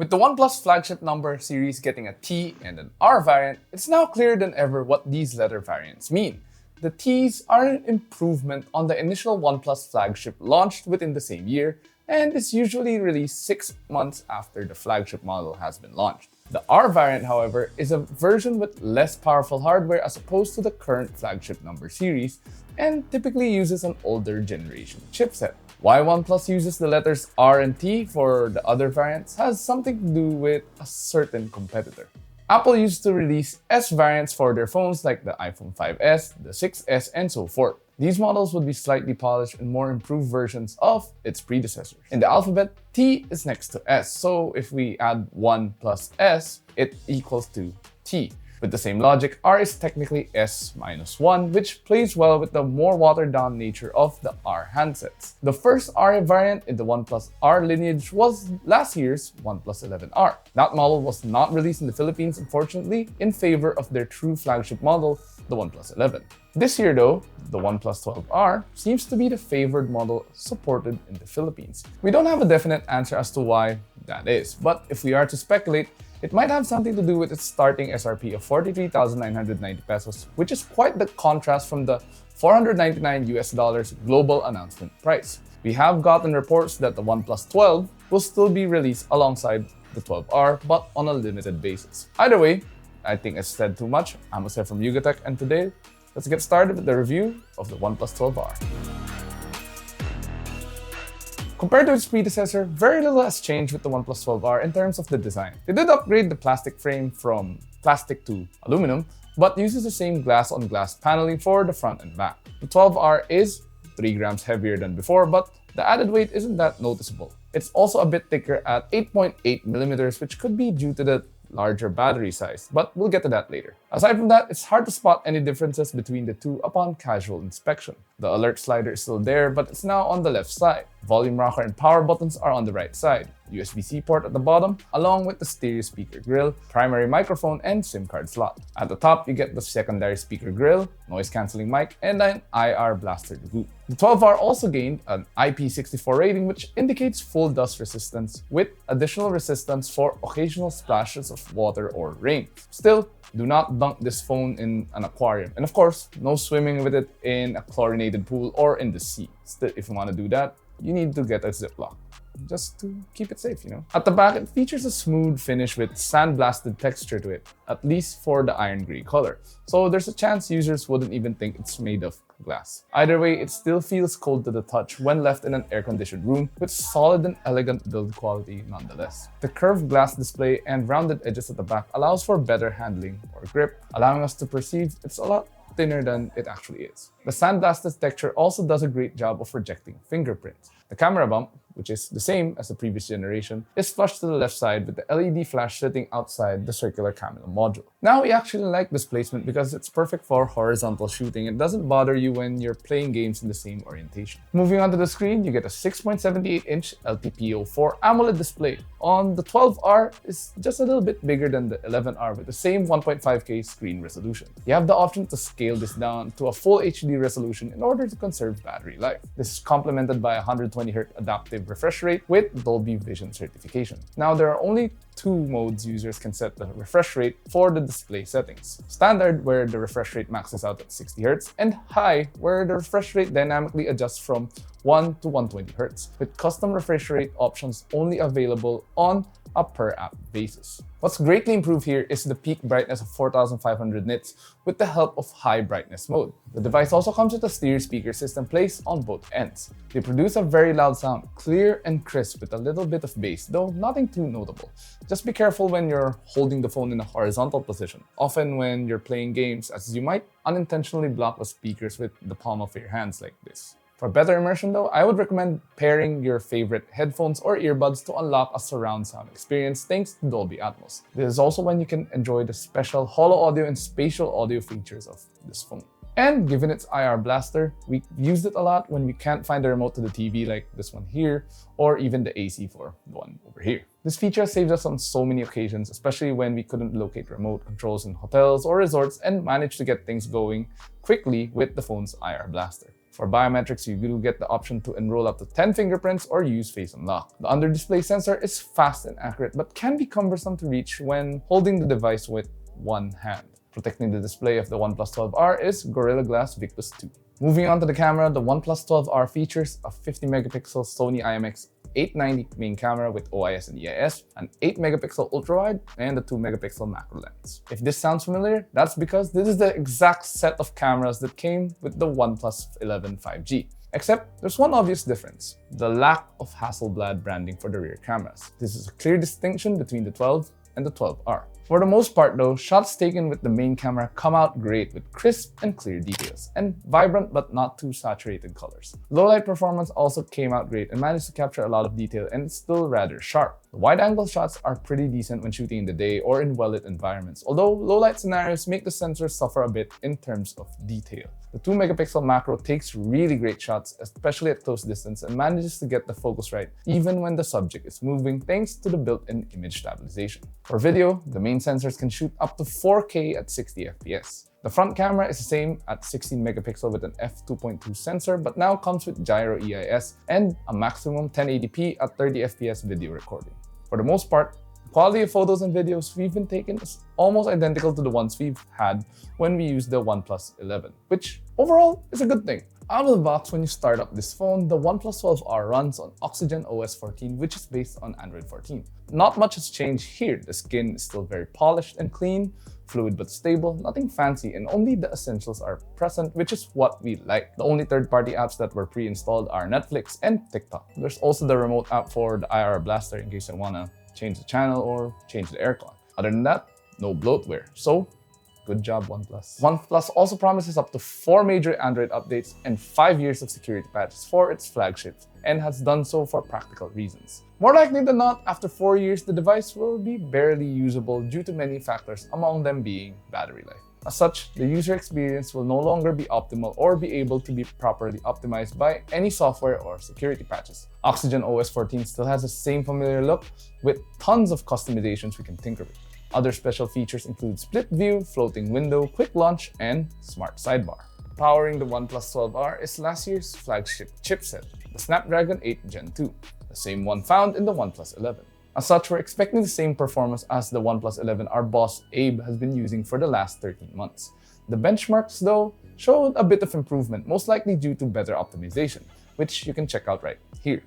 With the OnePlus flagship number series getting a T and an R variant, it's now clearer than ever what these letter variants mean. The Ts are an improvement on the initial OnePlus flagship launched within the same year and is usually released 6 months after the flagship model has been launched. The R variant, however, is a version with less powerful hardware as opposed to the current flagship number series and typically uses an older generation chipset. Why OnePlus uses the letters R and T for the other variants has something to do with a certain competitor. Apple used to release S variants for their phones like the iPhone 5S, the 6S, and so forth. These models would be slightly polished and more improved versions of its predecessors. In the alphabet, T is next to S, so if we add 1 plus S, it equals to T. With the same logic, R is technically S minus 1, which plays well with the more watered-down nature of the R handsets. The first R variant in the OnePlus R lineage was last year's OnePlus 11R. That model was not released in the Philippines, unfortunately, in favor of their true flagship model, the OnePlus 11. This year though, the OnePlus 12R seems to be the favored model supported in the Philippines. We don't have a definite answer as to why that is, but if we are to speculate, it might have something to do with its starting SRP of 43,990 pesos, which is quite the contrast from the $499 global announcement price. We have gotten reports that the OnePlus 12 will still be released alongside the 12R, but on a limited basis. Either way, I think I said too much. I'm Jose from Yugatech, and today, let's get started with the review of the OnePlus 12R. Compared to its predecessor, very little has changed with the OnePlus 12R in terms of the design. They did upgrade the plastic frame from plastic to aluminum, but uses the same glass-on-glass paneling for the front and back. The 12R is 3 grams heavier than before, but the added weight isn't that noticeable. It's also a bit thicker at 8.8 millimeters, which could be due to the larger battery size, but we'll get to that later. Aside from that, it's hard to spot any differences between the two upon casual inspection. The alert slider is still there, but it's now on the left side. Volume rocker and power buttons are on the right side. USB-C port at the bottom, along with the stereo speaker grille, primary microphone, and SIM card slot. At the top, you get the secondary speaker grille, noise-canceling mic, and an IR blaster to boot. The 12R also gained an IP64 rating, which indicates full dust resistance with additional resistance for occasional splashes of water or rain. Still, do not dunk this phone in an aquarium. And of course, no swimming with it in a chlorinated pool or in the sea. Still, if you want to do that, you need to get a Ziploc, just to keep it safe, At the back, it features a smooth finish with sandblasted texture to it, at least for the iron gray color. So there's a chance users wouldn't even think it's made of glass. Either way, it still feels cold to the touch when left in an air-conditioned room with solid and elegant build quality nonetheless. The curved glass display and rounded edges at the back allows for better handling or grip, allowing us to perceive it's a lot thinner than it actually is. The sandblasted texture also does a great job of rejecting fingerprints. The camera bump, which is the same as the previous generation, is flush to the left side with the LED flash sitting outside the circular camera module. Now, we actually like this placement because it's perfect for horizontal shooting and doesn't bother you when you're playing games in the same orientation. Moving on to the screen, you get a 6.78-inch LTPO4 AMOLED display. On the 12R, it's just a little bit bigger than the 11R with the same 1.5K screen resolution. You have the option to scale this down to a full HD resolution in order to conserve battery life. This is complemented by a 120Hz adaptive refresh rate with Dolby Vision certification. Now, there are only 2 modes users can set the refresh rate for the display settings. Standard, where the refresh rate maxes out at 60 Hz, and High, where the refresh rate dynamically adjusts from 1 to 120 Hz, with custom refresh rate options only available on a per-app basis. What's greatly improved here is the peak brightness of 4,500 nits with the help of high brightness mode. The device also comes with a stereo speaker system placed on both ends. They produce a very loud sound, clear and crisp with a little bit of bass, though nothing too notable. Just be careful when you're holding the phone in a horizontal position, often when you're playing games, as you might unintentionally block the speakers with the palm of your hands like this. For better immersion though, I would recommend pairing your favorite headphones or earbuds to unlock a surround sound experience thanks to Dolby Atmos. This is also when you can enjoy the special holo audio and spatial audio features of this phone. And given its IR blaster, we used it a lot when we can't find the remote to the TV like this one here, or even the AC for the one over here. This feature saved us on so many occasions, especially when we couldn't locate remote controls in hotels or resorts and managed to get things going quickly with the phone's IR blaster. For biometrics, you do get the option to enroll up to 10 fingerprints or use face unlock. The under-display sensor is fast and accurate but can be cumbersome to reach when holding the device with one hand. Protecting the display of the OnePlus 12R is Gorilla Glass Victus 2. Moving on to the camera, the OnePlus 12R features a 50-megapixel Sony IMX890 main camera with OIS and EIS, an 8-megapixel ultrawide, and a 2-megapixel macro lens. If this sounds familiar, that's because this is the exact set of cameras that came with the OnePlus 11 5G. Except there's one obvious difference: the lack of Hasselblad branding for the rear cameras. This is a clear distinction between the 12 and the 12R. For the most part though, shots taken with the main camera come out great with crisp and clear details, and vibrant but not too saturated colors. Low-light performance also came out great and managed to capture a lot of detail, and it's still rather sharp. The wide-angle shots are pretty decent when shooting in the day or in well-lit environments, although low-light scenarios make the sensors suffer a bit in terms of detail. The 2-megapixel macro takes really great shots, especially at close distance, and manages to get the focus right even when the subject is moving thanks to the built-in image stabilization. For video, the main sensors can shoot up to 4K at 60 FPS. The front camera is the same at 16 megapixel with an f2.2 sensor, but now comes with gyro EIS and a maximum 1080p at 30 FPS video recording. For the most part, the quality of photos and videos we've been taking is almost identical to the ones we've had when we used the OnePlus 11, which overall is a good thing. Out of the box, when you start up this phone, the OnePlus 12R runs on Oxygen OS 14, which is based on Android 14. Not much has changed here. The skin is still very polished and clean, fluid but stable, nothing fancy, and only the essentials are present, which is what we like. The only third-party apps that were pre-installed are Netflix and TikTok. There's also the remote app for the IR blaster in case I wanna change the channel or change the aircon. Other than that, no bloatware. So, good job, OnePlus. OnePlus also promises up to 4 major Android updates and 5 years of security patches for its flagships, and has done so for practical reasons. More likely than not, after 4 years, the device will be barely usable due to many factors, among them being battery life. As such, the user experience will no longer be optimal or be able to be properly optimized by any software or security patches. Oxygen OS 14 still has the same familiar look with tons of customizations we can tinker with. Other special features include split view, floating window, quick launch, and smart sidebar. Powering the OnePlus 12R is last year's flagship chipset, the Snapdragon 8 Gen 2, the same one found in the OnePlus 11. As such, we're expecting the same performance as the OnePlus 11 our boss Abe has been using for the last 13 months. The benchmarks, though, showed a bit of improvement, most likely due to better optimization, which you can check out right here.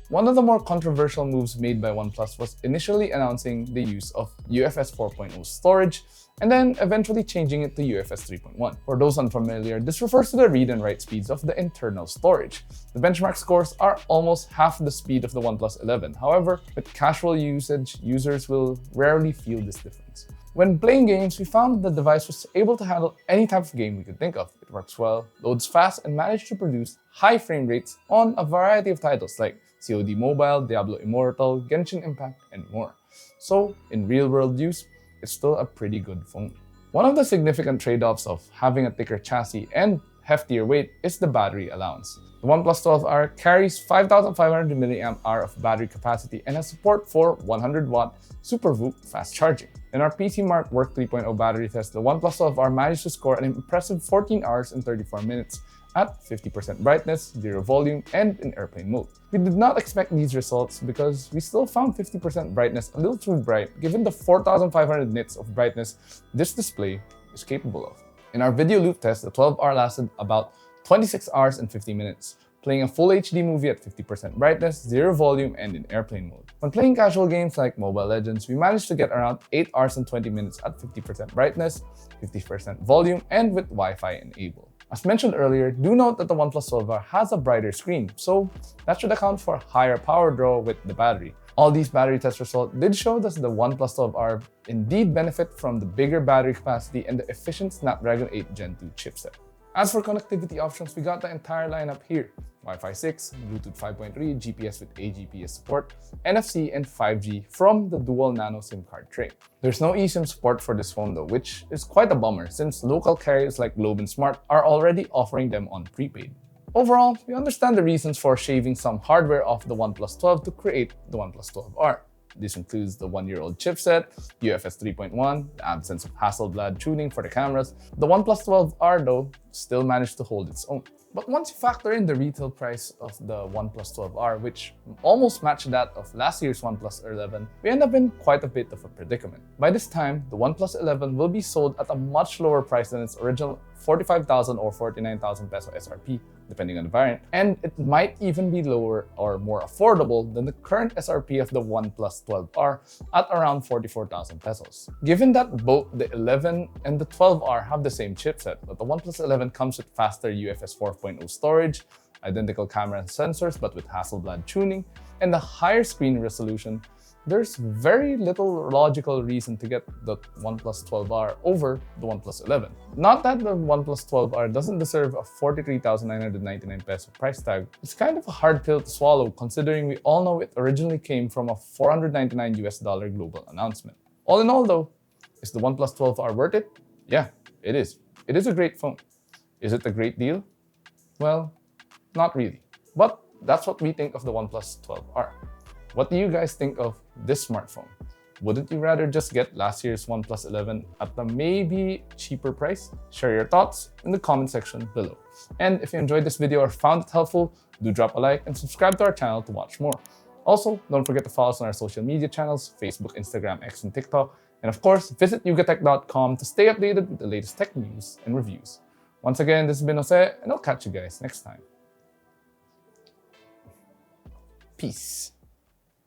One of the more controversial moves made by OnePlus was initially announcing the use of UFS 4.0 storage and then eventually changing it to UFS 3.1. For those unfamiliar, this refers to the read and write speeds of the internal storage. The benchmark scores are almost half the speed of the OnePlus 11. However, with casual usage, users will rarely feel this difference. When playing games, we found the device was able to handle any type of game we could think of. It works well, loads fast, and managed to produce high frame rates on a variety of titles like COD Mobile, Diablo Immortal, Genshin Impact, and more. So, in real-world use, it's still a pretty good phone. One of the significant trade-offs of having a thicker chassis and heftier weight is the battery allowance. The OnePlus 12R carries 5,500 mAh of battery capacity and has support for 100-watt SuperVOOC fast charging. In our PC Mark Work 3.0 battery test, the OnePlus 12R managed to score an impressive 14 hours and 34 minutes at 50% brightness, 0 volume, and in airplane mode. We did not expect these results because we still found 50% brightness a little too bright given the 4,500 nits of brightness this display is capable of. In our video loop test, the 12R lasted about 26 hours and 50 minutes, playing a full HD movie at 50% brightness, 0 volume, and in airplane mode. When playing casual games like Mobile Legends, we managed to get around 8 hours and 20 minutes at 50% brightness, 50% volume, and with Wi-Fi enabled. As mentioned earlier, do note that the OnePlus 12R has a brighter screen, so that should account for higher power draw with the battery. All these battery test results did show that the OnePlus 12R indeed benefit from the bigger battery capacity and the efficient Snapdragon 8 Gen 2 chipset. As for connectivity options, we got the entire lineup here: Wi-Fi 6, Bluetooth 5.3, GPS with AGPS support, NFC, and 5G from the dual nano SIM card tray. There's no eSIM support for this phone though, which is quite a bummer since local carriers like Globe and Smart are already offering them on prepaid. Overall, we understand the reasons for shaving some hardware off the OnePlus 12 to create the OnePlus 12R. This includes the one-year-old chipset, UFS 3.1, the absence of Hasselblad tuning for the cameras. The OnePlus 12R, though, still managed to hold its own. But once you factor in the retail price of the OnePlus 12R, which almost matched that of last year's OnePlus 11, we end up in quite a bit of a predicament. By this time, the OnePlus 11 will be sold at a much lower price than its original 45,000 or 49,000 peso SRP, depending on the variant, and it might even be lower or more affordable than the current SRP of the OnePlus 12R at around 44,000 pesos. Given that both the 11 and the 12R have the same chipset, but the OnePlus 11 comes with faster UFS 4.0 storage, identical camera and sensors but with Hasselblad tuning, and a higher screen resolution, there's very little logical reason to get the OnePlus 12R over the OnePlus 11. Not that the OnePlus 12R doesn't deserve a 43,999 peso price tag. It's kind of a hard pill to swallow considering we all know it originally came from a $499 global announcement. All in all though, is the OnePlus 12R worth it? Yeah, it is. It is a great phone. Is it a great deal? Well, not really. But that's what we think of the OnePlus 12R. What do you guys think of this smartphone? Wouldn't you rather just get last year's OnePlus 11 at a maybe cheaper price? Share your thoughts in the comment section below. And if you enjoyed this video or found it helpful, do drop a like and subscribe to our channel to watch more. Also, don't forget to follow us on our social media channels, Facebook, Instagram, X, and TikTok. And of course, visit yugatech.com to stay updated with the latest tech news and reviews. Once again, this has been Jose, and I'll catch you guys next time. Peace.